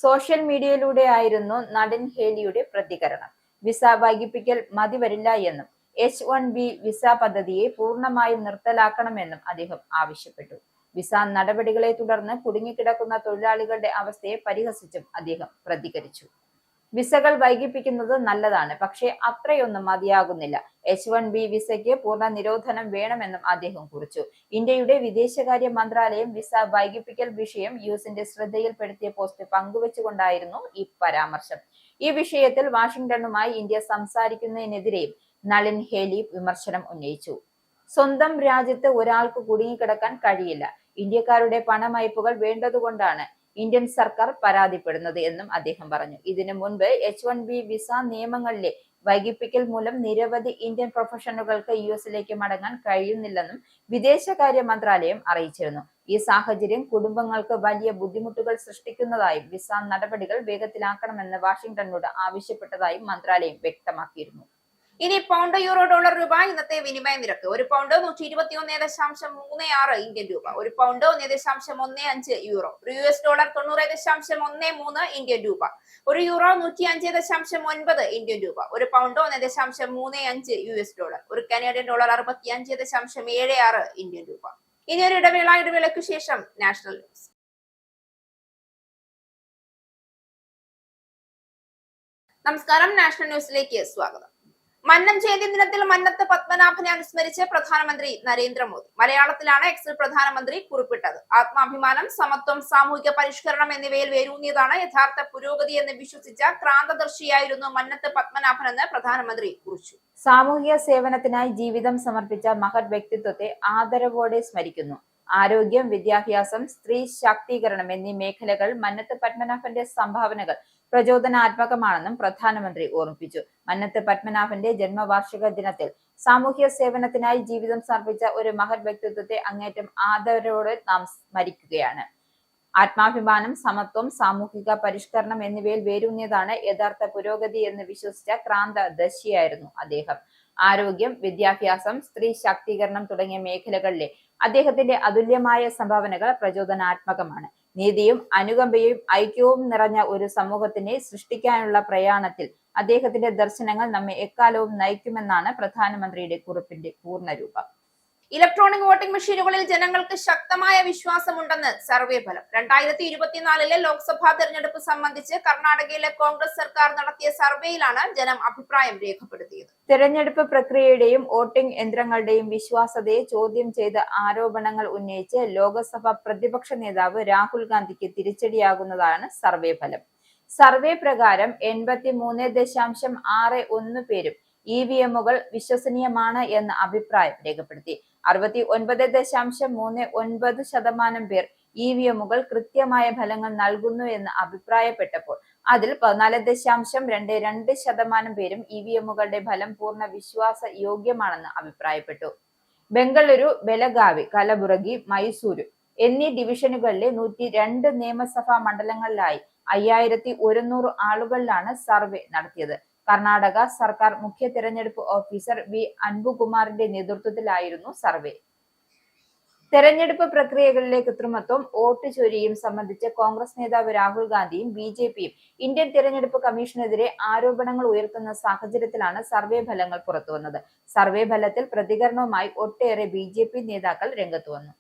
സോഷ്യൽ മീഡിയയിലൂടെയായിരുന്നു നളിൻ ഹേലിയുടെ പ്രതികരണം. വിസ വൈകിപ്പിക്കൽ മതിവരില്ല എന്നും H1B വിസ പദ്ധതിയെ പൂർണ്ണമായും നിർത്തലാക്കണമെന്നും അദ്ദേഹം ആവശ്യപ്പെട്ടു. വിസ നടപടികളെ തുടർന്ന് കുടുങ്ങിക്കിടക്കുന്ന തൊഴിലാളികളുടെ അവസ്ഥയെ പരിഹസിച്ചും അദ്ദേഹം പ്രതികരിച്ചു. വിസകൾ വൈകിപ്പിക്കുന്നത് നല്ലതാണ്, പക്ഷേ അത്രയൊന്നും മതിയാകുന്നില്ല. H1B വിസയ്ക്ക് പൂർണ്ണ നിരോധനം വേണമെന്നും അദ്ദേഹം കുറിച്ചു. ഇന്ത്യയുടെ വിദേശകാര്യ മന്ത്രാലയം വിസ വൈകിപ്പിക്കൽ വിഷയം US-ന്റെ ശ്രദ്ധയിൽപ്പെടുത്തിയ പോസ്റ്റ് പങ്കുവെച്ചുകൊണ്ടായിരുന്നു ഈ പരാമർശം. ഈ വിഷയത്തിൽ വാഷിംഗ്ടണുമായി ഇന്ത്യ സംസാരിക്കുന്നതിനെതിരെയും നളിൻ ഹേലി വിമർശനം ഉന്നയിച്ചു. സ്വന്തം രാജ്യത്ത് ഒരാൾക്ക് കുടുങ്ങിക്കിടക്കാൻ കഴിയില്ല. ഇന്ത്യക്കാരുടെ പണമയപ്പുകൾ വേണ്ടതുകൊണ്ടാണ് ഇന്ത്യൻ സർക്കാർ പരാതിപ്പെടുന്നത് എന്നും അദ്ദേഹം പറഞ്ഞു. ഇതിനു മുൻപ് H1B വിസ നിയമങ്ങളിലെ വൈകിപ്പിക്കൽ മൂലം നിരവധി ഇന്ത്യൻ പ്രൊഫഷണലുകൾക്ക് US-ലേക്ക് മടങ്ങാൻ കഴിയുന്നില്ലെന്നും വിദേശകാര്യ മന്ത്രാലയം അറിയിച്ചിരുന്നു. ഈ സാഹചര്യം കുടുംബങ്ങൾക്ക് വലിയ ബുദ്ധിമുട്ടുകൾ സൃഷ്ടിക്കുന്നതായും വിസ നടപടികൾ വേഗത്തിലാക്കണമെന്ന് വാഷിംഗ്ടണിനോട് ആവശ്യപ്പെട്ടതായും മന്ത്രാലയം വ്യക്തമാക്കിയിരുന്നു. ഇനി പൗണ്ട്, യൂറോ, ഡോളർ, രൂപ ഇന്നത്തെ വിനിമയ നിരക്ക്. ഒരു പൗണ്ട് 121.36 ഇന്ത്യൻ രൂപ. ഒരു പൗണ്ട് 1.15 യൂറോ. ഒരു US ഡോളർ 90.13 ഇന്ത്യൻ രൂപ. ഒരു യൂറോ 105.9 ഇന്ത്യൻ രൂപ. ഒരു പൗണ്ട് 1.35 US ഡോളർ. ഒരു കനേഡിയൻ ഡോളർ 65.76 ഇന്ത്യൻ രൂപ. ഇനി ഒരു ഇടവേളയ്ക്ക് ശേഷം നാഷണൽ ന്യൂസ്. നമസ്കാരം, നാഷണൽ ന്യൂസിലേക്ക് സ്വാഗതം. മന്നം ജയന്തി ദിനത്തിൽ മന്നത്ത് പത്മനാഭനെ അനുസ്മരിച്ച് പ്രധാനമന്ത്രി നരേന്ദ്രമോദി. മലയാളത്തിലാണ് എക്സിൽ പ്രധാനമന്ത്രി കുറിപ്പിട്ടത്. ആത്മാഭിമാനം, സമത്വം, സാമൂഹിക പരിഷ്കരണം എന്നിവയിൽ വേരൂന്നിയതാണ് യഥാർത്ഥ പുരോഗതി എന്ന് വിശ്വസിച്ച ക്രാന്തദർശിയായിരുന്നു മന്നത്ത് പത്മനാഭനെന്ന് പ്രധാനമന്ത്രി കുറിച്ചു. സാമൂഹിക സേവനത്തിനായി ജീവിതം സമർപ്പിച്ച മഹത് വ്യക്തിത്വത്തെ ആദരവോടെ സ്മരിക്കുന്നു. ആരോഗ്യം, വിദ്യാഭ്യാസം, സ്ത്രീ ശാക്തീകരണം എന്നീ മേഖലകൾ മന്നത്ത് പത്മനാഭന്റെ സംഭാവനകൾ പ്രചോദനാത്മകമാണെന്നും പ്രധാനമന്ത്രി ഓർമ്മിപ്പിച്ചു. മന്നത്ത് പത്മനാഭന്റെ ജന്മവാർഷിക ദിനത്തിൽ സാമൂഹ്യ സേവനത്തിനായി ജീവിതം സമർപ്പിച്ച ഒരു മഹത് വ്യക്തിത്വത്തെ അങ്ങേറ്റം ആദരവോടെ നാം സ്മരിക്കുകയാണ്. ആത്മാഭിമാനം, സമത്വം, സാമൂഹിക പരിഷ്കരണം എന്നിവയിൽ വേരൂന്നിയതാണ് യഥാർത്ഥ പുരോഗതി എന്ന് വിശ്വസിച്ച ക്രാന്തദർശിയായിരുന്നു അദ്ദേഹം. ആരോഗ്യം, വിദ്യാഭ്യാസം, സ്ത്രീ ശാക്തീകരണം തുടങ്ങിയ മേഖലകളിലെ അദ്ദേഹത്തിന്റെ അതുല്യമായ സംഭാവനകൾ പ്രചോദനാത്മകമാണ്. നീതിയും അനുകമ്പയും ഐക്യവും നിറഞ്ഞ ഒരു സമൂഹത്തിനെ സൃഷ്ടിക്കാനുള്ള പ്രയാണത്തിൽ അദ്ദേഹത്തിന്റെ ദർശനങ്ങൾ നമ്മെ എക്കാലവും നയിക്കുമെന്നാണ് പ്രധാനമന്ത്രിയുടെ കുറിപ്പിന്റെ പൂർണ്ണരൂപം. ഇലക്ട്രോണിക് വോട്ടിംഗ് മെഷീനുകളിൽ ജനങ്ങൾക്ക് ശക്തമായ വിശ്വാസമുണ്ടെന്ന് സർവേ ഫലം. 2024 ലോക്സഭാ തെരഞ്ഞെടുപ്പ് സംബന്ധിച്ച് കർണാടകയിലെ കോൺഗ്രസ് സർക്കാർ നടത്തിയ സർവേയിലാണ് ജനം അഭിപ്രായം രേഖപ്പെടുത്തിയത്. തെരഞ്ഞെടുപ്പ് പ്രക്രിയയുടെയും വോട്ടിംഗ് യന്ത്രങ്ങളുടെയും വിശ്വാസ്യതയെ ചോദ്യം ചെയ്ത് ആരോപണങ്ങൾ ഉന്നയിച്ച് ലോക്സഭ പ്രതിപക്ഷ നേതാവ് രാഹുൽ ഗാന്ധിക്ക് തിരിച്ചടിയാകുന്നതാണ് സർവേ ഫലം. സർവേ പ്രകാരം 83.61 പേരും EVMകൾ വിശ്വസനീയമാണ് എന്ന അഭിപ്രായം രേഖപ്പെടുത്തി. 69.39% പേർ EVMകൾ കൃത്യമായ ഫലങ്ങൾ നൽകുന്നു എന്ന് അഭിപ്രായപ്പെട്ടപ്പോൾ അതിൽ 14.22% പേരും EVMകളുടെ ഫലം പൂർണ്ണ വിശ്വാസ യോഗ്യമാണെന്ന് അഭിപ്രായപ്പെട്ടു. ബംഗളൂരു, ബെലഗാവി, കലബുറഗി, മൈസൂരു എന്നീ ഡിവിഷനുകളിലെ 102 നിയമസഭാ മണ്ഡലങ്ങളിലായി 5100 ആളുകളിലാണ് സർവേ നടത്തിയത്. കർണാടക സർക്കാർ മുഖ്യ തെരഞ്ഞെടുപ്പ് ഓഫീസർ V. അൻബുകുമാറിന്റെ നേതൃത്വത്തിലായിരുന്നു സർവേ. തെരഞ്ഞെടുപ്പ് പ്രക്രിയകളിലെ കൃത്രിമത്വം, വോട്ട് ചോരിയും സംബന്ധിച്ച് കോൺഗ്രസ് നേതാവ് രാഹുൽ ഗാന്ധിയും BJPയും ഇന്ത്യൻ തെരഞ്ഞെടുപ്പ് കമ്മീഷനെതിരെ ആരോപണങ്ങൾ ഉയർത്തുന്ന സാഹചര്യത്തിലാണ് സർവേ ഫലങ്ങൾ പുറത്തുവന്നത്. സർവേ ഫലത്തിൽ പ്രതികരണവുമായി ഒട്ടേറെ BJP നേതാക്കൾ രംഗത്ത് വന്നു.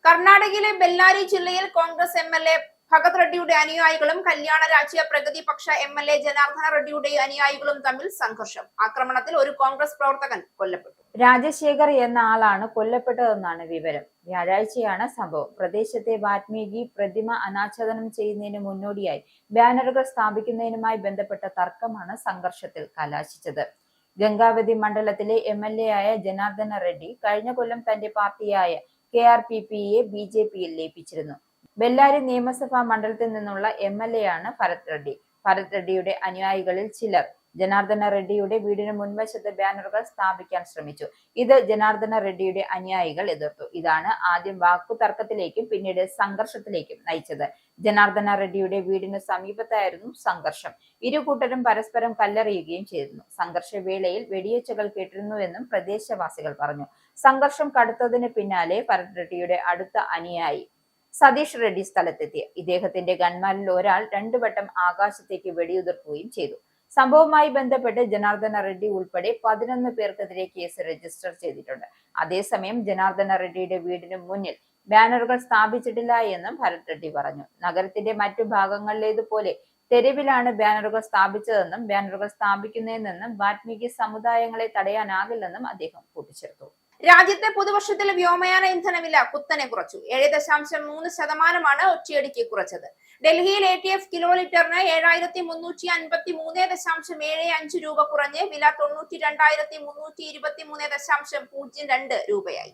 കർണാടകയിലെ ബെല്ലാരി ജില്ലയിൽ കോൺഗ്രസ് MLA ഭഗത് റെഡ്ഡിയുടെ അനുയായികളും കല്യാണ രാജ്യ പ്രഗതി പക്ഷ MLA ജനാർദ്ദന റെഡ്ഡിയുടെ അനുയായികളും തമ്മിൽ സംഘർഷം. ആക്രമണത്തിൽ ഒരു കോൺഗ്രസ് പ്രവർത്തകൻ കൊല്ലപ്പെട്ടു. രാജശേഖർ എന്ന ആളാണ് കൊല്ലപ്പെട്ടതെന്നാണ് വിവരം. വ്യാഴാഴ്ചയാണ് സംഭവം. പ്രദേശത്തെ വാൽമീകി പ്രതിമ അനാച്ഛാദനം ചെയ്യുന്നതിന് മുന്നോടിയായി ബാനറുകൾ സ്ഥാപിക്കുന്നതിനുമായി ബന്ധപ്പെട്ട തർക്കമാണ് സംഘർഷത്തിൽ കലാശിച്ചത്. ഗംഗാവതി മണ്ഡലത്തിലെ MLA ആയ ജനാർദ്ദന റെഡ്ഡി കഴിഞ്ഞ കൊല്ലം തന്റെ പാർട്ടിയായ KRPPയെ BJPയിൽ ലയിപ്പിച്ചിരുന്നു. ബെല്ലാരി നിയമസഭാ മണ്ഡലത്തിൽ നിന്നുള്ള MLA ആണ് ഭരത് റെഡ്ഡി. ഭരത് റെഡ്ഡിയുടെ അനുയായികളിൽ ചിലർ ജനാർദ്ദന റെഡ്ഡിയുടെ വീടിന് മുൻവശത്ത് ബാനറുകൾ സ്ഥാപിക്കാൻ ശ്രമിച്ചു. ഇത് ജനാർദ്ദന റെഡ്ഡിയുടെ അനുയായികൾ എതിർത്തു. ഇതാണ് ആദ്യം വാക്കുതർക്കത്തിലേക്കും പിന്നീട് സംഘർഷത്തിലേക്കും നയിച്ചത്. ജനാർദ്ദന റെഡ്ഡിയുടെ വീടിന് സമീപത്തായിരുന്നു സംഘർഷം. ഇരു കൂട്ടരും പരസ്പരം കല്ലെറിയുകയും ചെയ്തിരുന്നു. സംഘർഷവേളയിൽ വെടിയേച്ചകൾ കേട്ടിരുന്നുവെന്നും പ്രദേശവാസികൾ പറഞ്ഞു. സംഘർഷം കടുത്തതിന് പിന്നാലെ ഭരത് റെഡ്ഡിയുടെ അടുത്ത അനുയായി സതീഷ് റെഡ്ഡി സ്ഥലത്തെത്തി. ഇദ്ദേഹത്തിന്റെ ഗൺമാനിൽ ഒരാൾ 2 വട്ടം ആകാശത്തേക്ക് വെടിയുതിർക്കുകയും ചെയ്തു. സംഭവവുമായി ബന്ധപ്പെട്ട് ജനാർദ്ദന റെഡ്ഡി ഉൾപ്പെടെ 11 പേർക്കെതിരെ കേസ് രജിസ്റ്റർ ചെയ്തിട്ടുണ്ട്. അതേസമയം ജനാർദ്ദന റെഡ്ഡിയുടെ വീടിന് മുന്നിൽ ബാനറുകൾ സ്ഥാപിച്ചിട്ടില്ല എന്നും ഭരത് റെഡ്ഡി പറഞ്ഞു. നഗരത്തിന്റെ മറ്റു ഭാഗങ്ങളിലേതുപോലെ തെരുവിലാണ് ബാനറുകൾ സ്ഥാപിച്ചതെന്നും ബാനറുകൾ സ്ഥാപിക്കുന്നതിൽ നിന്നും വാൽമീകി സമുദായങ്ങളെ തടയാനാകില്ലെന്നും അദ്ദേഹം കൂട്ടിച്ചേർത്തു. രാജ്യത്തെ പുതുവർഷത്തിൽ വ്യോമയാന ഇന്ധനവില കുത്തനെ കുറച്ചു. 7.3% ഒറ്റയടിക്ക് കുറച്ചത്. ഡൽഹിയിൽ ATF കിലോ ലിറ്ററിന് 7353.75 രൂപ കുറഞ്ഞ് വില 92,323.02 രൂപയായി.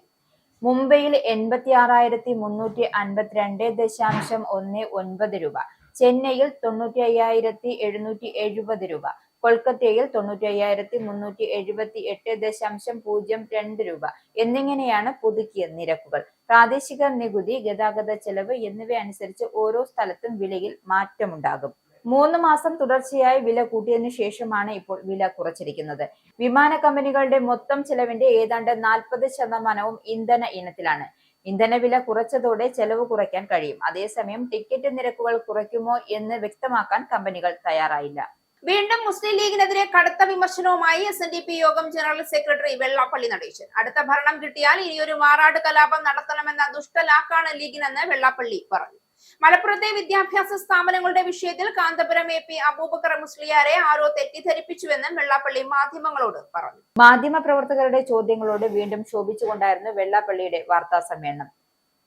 മുംബൈയിൽ 86,352.19 രൂപ, ചെന്നൈയിൽ 95,770 രൂപ, കൊൽക്കത്തയിൽ 95,378.02 രൂപ എന്നിങ്ങനെയാണ് പുതുക്കിയ നിരക്കുകൾ. പ്രാദേശിക നികുതി, ഗതാഗത ചെലവ് എന്നിവ അനുസരിച്ച് ഓരോ സ്ഥലത്തും വിലയിൽ മാറ്റമുണ്ടാകും. 3 മാസം തുടർച്ചയായി വില കൂട്ടിയതിനു ശേഷമാണ് ഇപ്പോൾ വില കുറച്ചിരിക്കുന്നത്. വിമാന കമ്പനികളുടെ മൊത്തം ചെലവിന്റെ ഏതാണ്ട് 40% ഇന്ധന ഇനത്തിലാണ്. ഇന്ധനവില കുറച്ചതോടെ ചെലവ് കുറയ്ക്കാൻ കഴിയും. അതേസമയം ടിക്കറ്റ് നിരക്കുകൾ കുറയ്ക്കുമോ എന്ന് വ്യക്തമാക്കാൻ കമ്പനികൾ തയ്യാറായില്ല. വീണ്ടും മുസ്ലിം ലീഗിനെതിരെ കടുത്ത വിമർശനവുമായി SNDP യോഗം ജനറൽ സെക്രട്ടറി വെള്ളാപ്പള്ളി നടേശൻ. അടുത്ത ഭരണം കിട്ടിയാൽ ഇനിയൊരു മാറാട് കലാപം നടത്തണമെന്ന ദുഷ്ടലാക്കാണ് ലീഗിനെന്ന് വെള്ളാപ്പള്ളി പറഞ്ഞു. മലപ്പുറത്തെ വിദ്യാഭ്യാസ സ്ഥാപനങ്ങളുടെ വിഷയത്തിൽ കാന്തപുരം AP അബൂബക്കർ മുസ്ലിയാരെ ആരോ തെറ്റിദ്ധരിപ്പിച്ചുവെന്നും വെള്ളാപ്പള്ളി മാധ്യമങ്ങളോട് പറഞ്ഞു. മാധ്യമ പ്രവർത്തകരുടെ ചോദ്യങ്ങളോട് വീണ്ടും ശോഭിച്ചുകൊണ്ടായിരുന്നു വെള്ളാപ്പള്ളിയുടെ വാർത്താ സമ്മേളനം.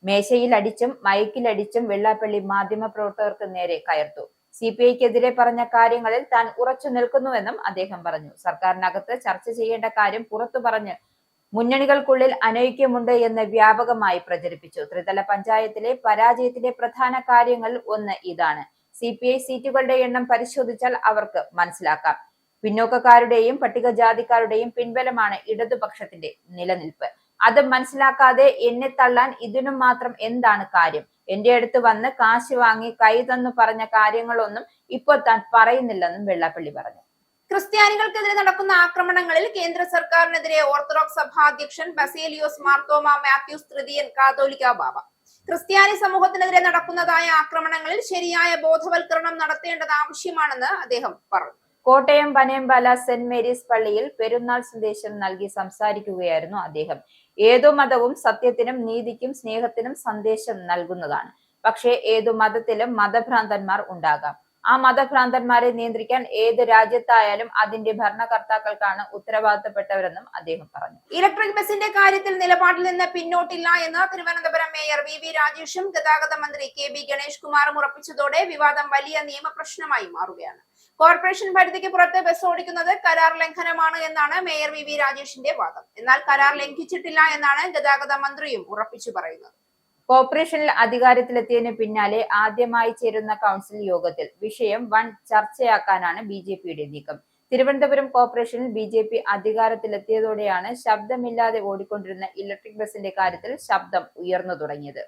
മേശയിൽ അടിച്ചും മൈക്കിലടിച്ചും വെള്ളാപ്പള്ളി മാധ്യമ പ്രവർത്തകർക്ക് നേരെ കയർത്തു. CPIക്കെതിരെ പറഞ്ഞ കാര്യങ്ങളിൽ താൻ ഉറച്ചു നിൽക്കുന്നുവെന്നും അദ്ദേഹം പറഞ്ഞു. സർക്കാരിനകത്ത് ചർച്ച ചെയ്യേണ്ട കാര്യം പുറത്തു പറഞ്ഞ് മുന്നണികൾക്കുള്ളിൽ അനൈക്യമുണ്ട് എന്ന് വ്യാപകമായി പ്രചരിപ്പിച്ചു. ത്രിതല പഞ്ചായത്തിലെ പരാജയത്തിന്റെ പ്രധാന കാര്യങ്ങളിൽ ഒന്ന് ഇതാണ്. CPI സീറ്റുകളുടെ എണ്ണം പരിശോധിച്ചാൽ അവർക്ക് മനസ്സിലാക്കാം. പിന്നോക്കക്കാരുടെയും പട്ടികജാതിക്കാരുടെയും പിൻബലമാണ് ഇടതുപക്ഷത്തിന്റെ നിലനിൽപ്പ്. അത് മനസ്സിലാക്കാതെ എന്നെ തള്ളാൻ ഇതിനും മാത്രം എന്താണ് കാര്യം? എന്റെ അടുത്ത് വന്ന് കാശ് വാങ്ങി കൈ തന്നു പറഞ്ഞ കാര്യങ്ങളൊന്നും ഇപ്പോൾ താൻ പറയുന്നില്ലെന്നും വെള്ളാപ്പള്ളി പറഞ്ഞു. ക്രിസ്ത്യാനികൾക്കെതിരെ നടക്കുന്ന ആക്രമണങ്ങളിൽ കേന്ദ്ര സർക്കാരിനെതിരെ ഓർത്തഡോക്സ് സഭാ അധ്യക്ഷൻ ബസേലിയോസ് മാർത്തോമ മാത്യൂസ് തൃതീയൻ കാതോലിക്ക ബാബ. ക്രിസ്ത്യാനി സമൂഹത്തിനെതിരെ നടക്കുന്നതായ ആക്രമണങ്ങളിൽ ശരിയായ ബോധവൽക്കരണം നടത്തേണ്ടത് ആവശ്യമാണെന്ന് അദ്ദേഹം പറഞ്ഞു. കോട്ടയം പനയമ്പാല സെന്റ് മേരീസ് പള്ളിയിൽ പെരുന്നാൾ സന്ദേശം നൽകി സംസാരിക്കുകയായിരുന്നു അദ്ദേഹം. ഏതു മതവും സത്യത്തിനും നീതിക്കും സ്നേഹത്തിനും സന്ദേശം നൽകുന്നതാണ്. പക്ഷേ ഏതു മതത്തിലും മതഭ്രാന്തന്മാർ ഉണ്ടാകാം. ആ മതഭ്രാന്തന്മാരെ നിയന്ത്രിക്കാൻ ഏത് രാജ്യത്തായാലും അതിന്റെ ഭരണകർത്താക്കൾക്കാണ് ഉത്തരവാദിത്തപ്പെട്ടവരെന്നും അദ്ദേഹം പറഞ്ഞു. ഇലക്ട്രിക് ബസിന്റെ കാര്യത്തിൽ നിലപാടിൽ നിന്ന് പിന്നോട്ടില്ല എന്ന് തിരുവനന്തപുരം മേയർ വി രാജേഷും ഗതാഗത മന്ത്രി KB ഗണേഷ് കുമാറും ഉറപ്പിച്ചതോടെ വിവാദം വലിയ നിയമപ്രശ്നമായി മാറുകയാണ്. കോർപ്പറേഷൻ പരിധിക്ക് പുറത്ത് ബസ് ഓടിക്കുന്നത് കരാർ ലംഘനമാണ് എന്നാണ് മേയർ വി രാജേഷിന്റെ വാദം. എന്നാൽ കരാർ ലംഘിച്ചിട്ടില്ല എന്നാണ് ഗതാഗത മന്ത്രിയും ഉറപ്പിച്ചു പറയുന്നത്. കോർപ്പറേഷനിൽ അധികാരത്തിലെത്തിയതിന് പിന്നാലെ ആദ്യമായി ചേരുന്ന കൗൺസിൽ യോഗത്തിൽ വിഷയം വൻ ചർച്ചയാക്കാനാണ് BJPയുടെ നീക്കം. തിരുവനന്തപുരം കോർപ്പറേഷനിൽ BJP അധികാരത്തിലെത്തിയതോടെയാണ് ശബ്ദമില്ലാതെ ഓടിക്കൊണ്ടിരുന്ന ഇലക്ട്രിക് ബസിന്റെ കാര്യത്തിൽ ശബ്ദം ഉയർന്നു തുടങ്ങിയത്.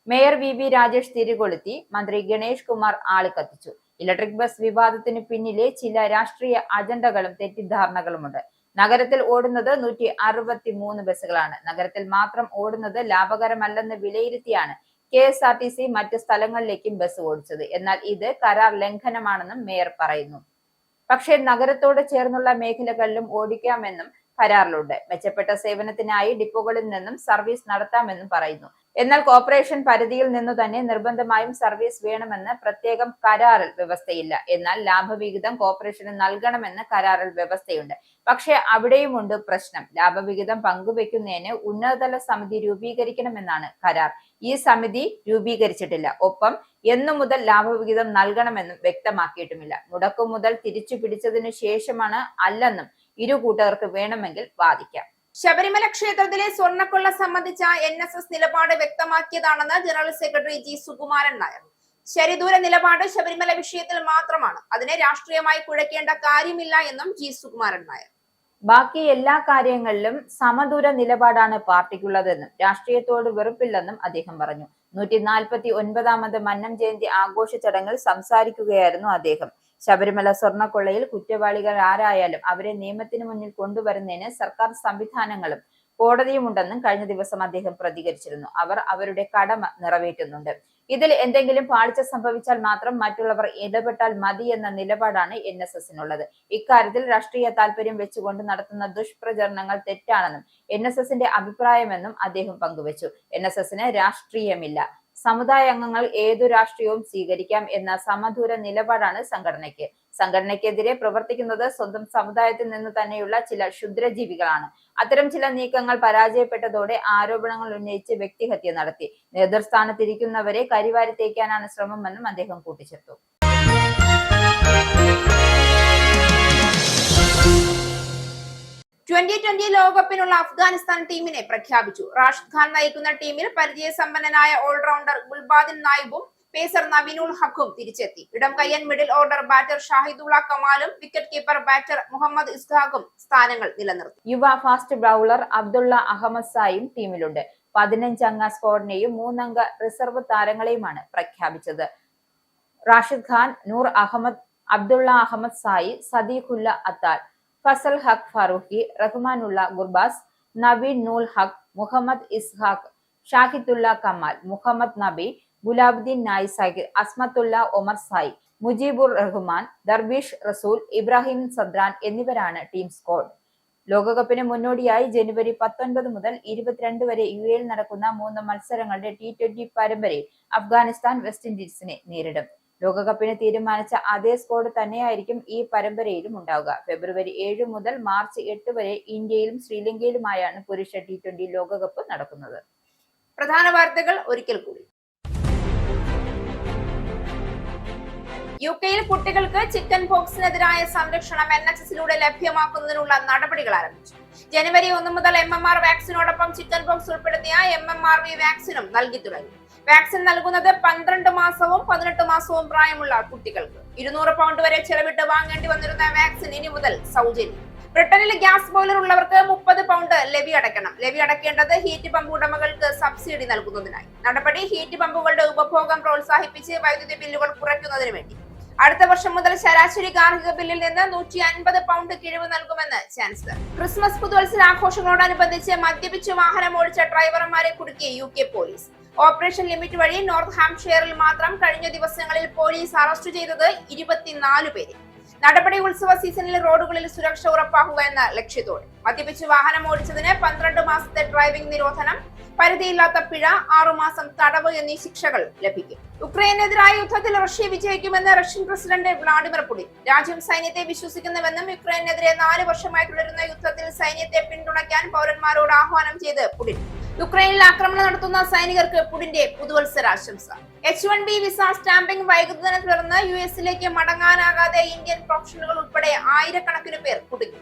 മേയർ വി രാജേഷ് തിരികൊളുത്തി, മന്ത്രി ഗണേഷ് കുമാർ ആളി കത്തിച്ചു. ഇലക്ട്രിക് ബസ് വിവാദത്തിന് പിന്നിലെ ചില രാഷ്ട്രീയ അജണ്ടകളും തെറ്റിദ്ധാരണകളുമുണ്ട്. നഗരത്തിൽ ഓടുന്നത് 163 ബസ്സുകളാണ്. നഗരത്തിൽ മാത്രം ഓടുന്നത് ലാഭകരമല്ലെന്ന് വിലയിരുത്തിയാണ് KSRTC മറ്റ് സ്ഥലങ്ങളിലേക്കും ബസ് ഓടിച്ചത്. എന്നാൽ ഇത് കരാർ ലംഘനമാണെന്നും മേയർ പറയുന്നു. പക്ഷേ നഗരത്തോട് ചേർന്നുള്ള മേഖലകളിലും ഓടിക്കാമെന്നും കരാറിലുണ്ട്. മെച്ചപ്പെട്ട സേവനത്തിനായി ഡിപ്പോകളിൽ നിന്നും സർവീസ് നടത്താമെന്നും പറയുന്നു. എന്നാൽ കോർപ്പറേഷൻ പരിധിയിൽ നിന്നു തന്നെ നിർബന്ധമായും സർവീസ് വേണമെന്ന് പ്രത്യേകം കരാറിൽ വ്യവസ്ഥയില്ല. എന്നാൽ ലാഭവിഹിതം കോർപ്പറേഷന് നൽകണമെന്ന് കരാറിൽ വ്യവസ്ഥയുണ്ട്. പക്ഷേ അവിടെയുമുണ്ട് പ്രശ്നം. ലാഭവിഹിതം പങ്കുവെക്കുന്നതിന് ഉന്നതതല സമിതി രൂപീകരിക്കണമെന്നാണ് കരാർ. ഈ സമിതി രൂപീകരിച്ചിട്ടില്ല. ഒപ്പം എന്നു മുതൽ ലാഭവിഹിതം നൽകണമെന്നും വ്യക്തമാക്കിയിട്ടുമില്ല. മുടക്കു മുതൽ തിരിച്ചു പിടിച്ചതിനു ശേഷമാണ് അല്ലെന്നും ഇരു കൂട്ടർക്ക് വേണമെങ്കിൽ വാദിക്കാം. ശബരിമല ക്ഷേത്രത്തിലെ സ്വർണ്ണക്കൊള്ള സംബന്ധിച്ച NSS നിലപാട് വ്യക്തമാക്കിയതാണെന്ന് general secretary G Sukumaran Nair. ശരിദൂര നിലപാട് ശബരിമല വിഷയത്തിൽ മാത്രമാണ്. അതിനെ രാഷ്ട്രീയമായി കുഴക്കേണ്ട കാര്യമില്ല എന്നും G സുകുമാരൻ നായർ. ബാക്കി എല്ലാ കാര്യങ്ങളിലും സമദൂര നിലപാടാണ് പാർട്ടിക്കുള്ളതെന്നും രാഷ്ട്രീയത്തോട് വെറുപ്പില്ലെന്നും അദ്ദേഹം പറഞ്ഞു. 149ാമത് മന്നം ജയന്തി ആഘോഷ ചടങ്ങിൽ സംസാരിക്കുകയായിരുന്നു അദ്ദേഹം. ശബരിമല സ്വർണ്ണക്കൊള്ളയിൽ കുറ്റവാളികൾ ആരായാലും അവരെ നിയമത്തിന് മുന്നിൽ കൊണ്ടുവരുന്നതിന് സർക്കാർ സംവിധാനങ്ങളും കോടതിയുമുണ്ടെന്നും കഴിഞ്ഞ ദിവസം അദ്ദേഹം പ്രതികരിച്ചിരുന്നു. അവർ അവരുടെ കടമ നിറവേറ്റുന്നുണ്ട്. ഇതിൽ എന്തെങ്കിലും പാളിച്ച സംഭവിച്ചാൽ മാത്രം മറ്റുള്ളവർ ഇടപെട്ടാൽ മതി എന്ന നിലപാടാണ് NSSനുള്ളത്. ഇക്കാര്യത്തിൽ രാഷ്ട്രീയ താല്പര്യം വെച്ചുകൊണ്ട് നടത്തുന്ന ദുഷ്പ്രചരണങ്ങൾ തെറ്റാണെന്നും NSSന്റെ അഭിപ്രായമെന്നും അദ്ദേഹം പങ്കുവച്ചു. NSSന് രാഷ്ട്രീയമില്ല. സമുദായ അംഗങ്ങൾ ഏതു രാഷ്ട്രീയവും സ്വീകരിക്കാം എന്ന സമദൂര നിലപാടാണ് സംഘടനയ്ക്ക്. സംഘടനയ്ക്കെതിരെ പ്രവർത്തിക്കുന്നത് സ്വന്തം സമുദായത്തിൽ നിന്ന് തന്നെയുള്ള ചില ക്ഷുദ്രജീവികളാണ്. അത്തരം ചില നീക്കങ്ങൾ പരാജയപ്പെട്ടതോടെ ആരോപണങ്ങൾ ഉന്നയിച്ച് വ്യക്തിഹത്യ നടത്തി. നേതൃസ്ഥാനത്തിരിക്കുന്നവരെ കരിവാരി തേക്കാനാണ് ശ്രമമെന്നും അദ്ദേഹം കൂട്ടിച്ചേർത്തു. T20 ലോകകപ്പിനുള്ള അഫ്ഗാനിസ്ഥാൻ ടീമിനെ പ്രഖ്യാപിച്ചു. റാഷിദ് ഖാൻ നയിക്കുന്ന ടീമിൽ പരിചയസമ്പന്നനായ ഓൾറൗണ്ടർ ഗുൽബാദിൻ നായിബും പേസർ നവീനുൽ ഹഖും തിരിച്ചെത്തി. ഇടം കയ്യൻ മിഡിൽ ഓർഡർ ബാറ്റർ ഷാഹിദുള്ള കമാലും വിക്കറ്റ് കീപ്പർ ബാറ്റർ മുഹമ്മദ് ഇസ്ഹാഖും സ്ഥാനങ്ങൾ നിലനിർത്തി. യുവ ഫാസ്റ്റ് ബൌളർ അബ്ദുള്ള അഹമ്മദ് സായും ടീമിലുണ്ട്. 15 അംഗ സ്ക്വാഡിനെയും 3 അംഗ റിസർവ് താരങ്ങളെയുമാണ് പ്രഖ്യാപിച്ചത്. റാഷിദ് ഖാൻ, നൂർ അഹമ്മദ്, അബ്ദുള്ള അഹമ്മദ് സായി, സദീഖുല്ല അത്താൽ, ഫസൽ ഹഖ് ഫാറൂഖി, റഹ്മാനുള്ള ഗുർബാസ്, നവീൻ നൂൽ ഹഖ്, മുഹമ്മദ് ഇസ്ഹാഖ്, ഷാഹിദുള്ള കമാൽ, മുഹമ്മദ് നബി, ഗുലാബുദ്ദീൻ നായിസാഖ്, അസ്മത്തുള്ള ഒമർ സായി, മുജീബുർ റഹ്മാൻ, ദർബീഷ് റസൂൽ, ഇബ്രാഹിം സദ്രാൻ എന്നിവരാണ് ടീം സ്ക്വാഡ്. ലോകകപ്പിന് മുന്നോടിയായി ജനുവരി 19 മുതൽ 22 വരെ UAE നടക്കുന്ന 3 മത്സരങ്ങളുടെ T20 പരമ്പരയിൽ അഫ്ഗാനിസ്ഥാൻ വെസ്റ്റ് ഇൻഡീസിനെ നേരിടും. ലോകകപ്പിന് തീരുമാനിച്ച അതേ സ്ക്വാഡ് തന്നെയായിരിക്കും ഈ പരമ്പരയിലും ഉണ്ടാവുക. ഫെബ്രുവരി 7 മുതൽ മാർച്ച് 8 വരെ ഇന്ത്യയിലും ശ്രീലങ്കയിലുമായാണ് പുരുഷ T20 ലോകകപ്പ് നടക്കുന്നത്. പ്രധാന വാർത്തകൾ ഒരിക്കൽ കൂടി. UK-യിൽ കുട്ടികൾക്ക് ചിക്കൻ പോക്സിനെതിരായ സംരക്ഷണം NHSലൂടെ ലഭ്യമാക്കുന്നതിനുള്ള നടപടികൾ ആരംഭിച്ചു. ജനുവരി 1 മുതൽ MMR വാക്സിനോടൊപ്പം ചിക്കൻ പോക്സ് ഉൾപ്പെടുത്തിയ MMRV വാക്സിനും നൽകി തുടങ്ങി. വാക്സിൻ നൽകുന്നത് 12 മാസവും 18 മാസവും പ്രായമുള്ള കുട്ടികൾക്ക്. 200 പൗണ്ട് വരെ ചെലവിട്ട് വാങ്ങേണ്ടി വന്നിരുന്ന വാക്സിൻ ഇനി മുതൽ സൗജന്യം. ബ്രിട്ടനിൽ ഗ്യാസ് ബോയിലർ ഉള്ളവർക്ക് 30 പൗണ്ട് ലെവി അടയ്ക്കണം. ലെവി അടയ്ക്കേണ്ടത് ഹീറ്റ് പമ്പ് ഉടമകൾക്ക് സബ്സിഡി നൽകുന്നതിനായി. നടപടി ഹീറ്റ് പമ്പുകളുടെ ഉപഭോഗം പ്രോത്സാഹിപ്പിച്ച് വൈദ്യുതി ബില്ലുകൾ കുറയ്ക്കുന്നതിന് വേണ്ടി. അടുത്ത വർഷം മുതൽ ശരാശരി ഗാർഹിക ബില്ലിൽ നിന്ന് 150 പൗണ്ട് കിഴിവ് നൽകുമെന്ന് ചാൻസലർ. ക്രിസ്മസ് പുതുവത്സരാഘോഷങ്ങളോടനുബന്ധിച്ച് മദ്യപിച്ച് വാഹനം ഓടിച്ച ഡ്രൈവർമാരെ കുടുക്കി UK പോലീസ്. ഓപ്പറേഷൻ ലിമിറ്റ് വഴി നോർത്ത് ഹാംപ്ഷയറിൽ മാത്രം കഴിഞ്ഞ ദിവസങ്ങളിൽ പോലീസ് അറസ്റ്റ് ചെയ്തത് 24 പേരെ. നടപടി ഉത്സവ സീസണിൽ റോഡുകളിൽ സുരക്ഷ ഉറപ്പാക്കുക എന്ന ലക്ഷ്യത്തോടെ മദ്യപിച്ച് വാഹനം ഓടിച്ചതിന് 12 മാസത്തെ ഡ്രൈവിംഗ് നിരോധനം, പരിധിയില്ലാത്ത പിഴ, 6 മാസം തടവ് എന്നീ ശിക്ഷകൾ ലഭിക്കും. യുക്രൈനെതിരായ യുദ്ധത്തിൽ റഷ്യ വിജയിക്കുമെന്ന് റഷ്യൻ പ്രസിഡന്റ് വ്ളാഡിമിർ പുടിൻ. രാജ്യം സൈന്യത്തെ വിശ്വസിക്കുന്നുവെന്നും യുക്രൈനെതിരെ 4 വർഷമായി തുടരുന്ന യുദ്ധത്തിൽ സൈന്യത്തെ പിന്തുണയ്ക്കാൻ പൗരന്മാരോട് ആഹ്വാനം ചെയ്ത് പുടിൻ. യുക്രൈനിൽ ആക്രമണം നടത്തുന്ന സൈനികർക്ക് പുടിന്റെ പുതുവത്സരാശംസ. H1B വിസ സ്റ്റാമ്പിംഗ് വൈകുന്നതിനെ തുടർന്ന് US-ലേക്ക് മടങ്ങാനാകാതെ ഇന്ത്യൻ പ്രൊഫഷണലുകൾ ഉൾപ്പെടെ ആയിരക്കണക്കിന് പേർ കുടുങ്ങി.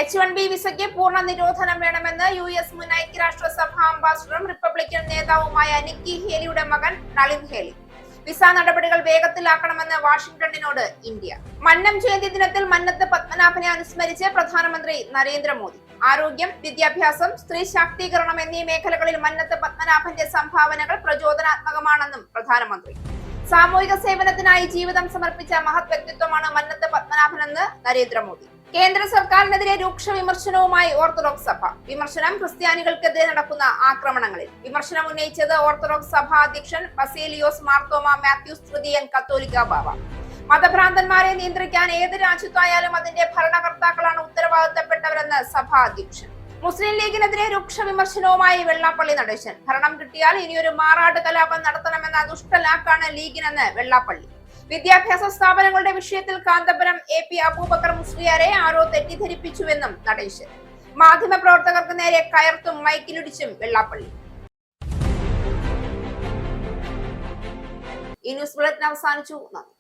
H1B വിസയ്ക്ക് പൂർണ്ണ നിരോധനം വേണമെന്ന് US മുൻ ഐക്യരാഷ്ട്രസഭ അംബാസിഡറും റിപ്പബ്ലിക്കൻ നേതാവുമായ നിക്കി ഹേലിയുടെ മകൻ നളിൻ ഹേലി. വിസ നടപടികൾ വേഗത്തിലാക്കണമെന്ന് വാഷിംഗ്ടണിനോട് ഇന്ത്യ. മന്നം ജയന്തി ദിനത്തിൽ മന്നത്ത് പത്മനാഭനെ അനുസ്മരിച്ച് പ്രധാനമന്ത്രി നരേന്ദ്രമോദി. ആരോഗ്യം, വിദ്യാഭ്യാസം, സ്ത്രീ ശാക്തീകരണം എന്നീ മേഖലകളിൽ മന്നത്ത് പത്മനാഭന്റെ സംഭാവനകൾ പ്രചോദനാത്മകമാണെന്നും പ്രധാനമന്ത്രി. സാമൂഹിക സേവനത്തിനായി ജീവിതം സമർപ്പിച്ച മഹത് വ്യക്തിത്വമാണ് മന്നത്ത് പത്മനാഭനെന്ന് നരേന്ദ്രമോദി. കേന്ദ്ര സർക്കാരിനെതിരെ രൂക്ഷ വിമർശനവുമായി ഓർത്തഡോക്സ് സഭ. വിമർശനം ക്രിസ്ത്യാനികൾക്കെതിരെ നടക്കുന്ന ആക്രമണങ്ങളിൽ. വിമർശനം ഉന്നയിച്ചത് ഓർത്തഡോക്സ് സഭാ അധ്യക്ഷൻ ബസേലിയോസ് മാർത്തോമ മാത്യൂസ് തൃതീയൻ കത്തോലിക്ക ബാവ. മതഭ്രാന്തന്മാരെ നിയന്ത്രിക്കാൻ ഏത് രാജ്യത്തായാലും അതിന്റെ ഭരണകർത്താക്കളാണ് ഉത്തരവാദിത്തപ്പെട്ടവരെന്ന് സഭാ അധ്യക്ഷൻ. മുസ്ലിം ലീഗിനെതിരെ രൂക്ഷ വിമർശനവുമായി വെള്ളാപ്പള്ളി നടേശൻ. ഭരണം കിട്ടിയാൽ ഇനിയൊരു മാറാട് കലാപം നടത്തണമെന്ന ദുഷ്ടലാക്കാണ് ലീഗിനെന്ന് വെള്ളാപ്പള്ളി. വിദ്യാഭ്യാസ സ്ഥാപനങ്ങളുടെ വിഷയത്തിൽ കാന്തപുരം AP അബൂബക്കർ മുസ്ലിയാരെ ആരോ തെറ്റിദ്ധരിപ്പിച്ചുവെന്നും നടേശൻ. മാധ്യമപ്രവർത്തകർക്ക് നേരെ കയർത്തും മൈക്കിലിടിച്ചും വെള്ളാപ്പള്ളി. ഈ ന്യൂസ് ബുള്ളറ്റിൻ അവസാനിച്ചു. നന്ദി.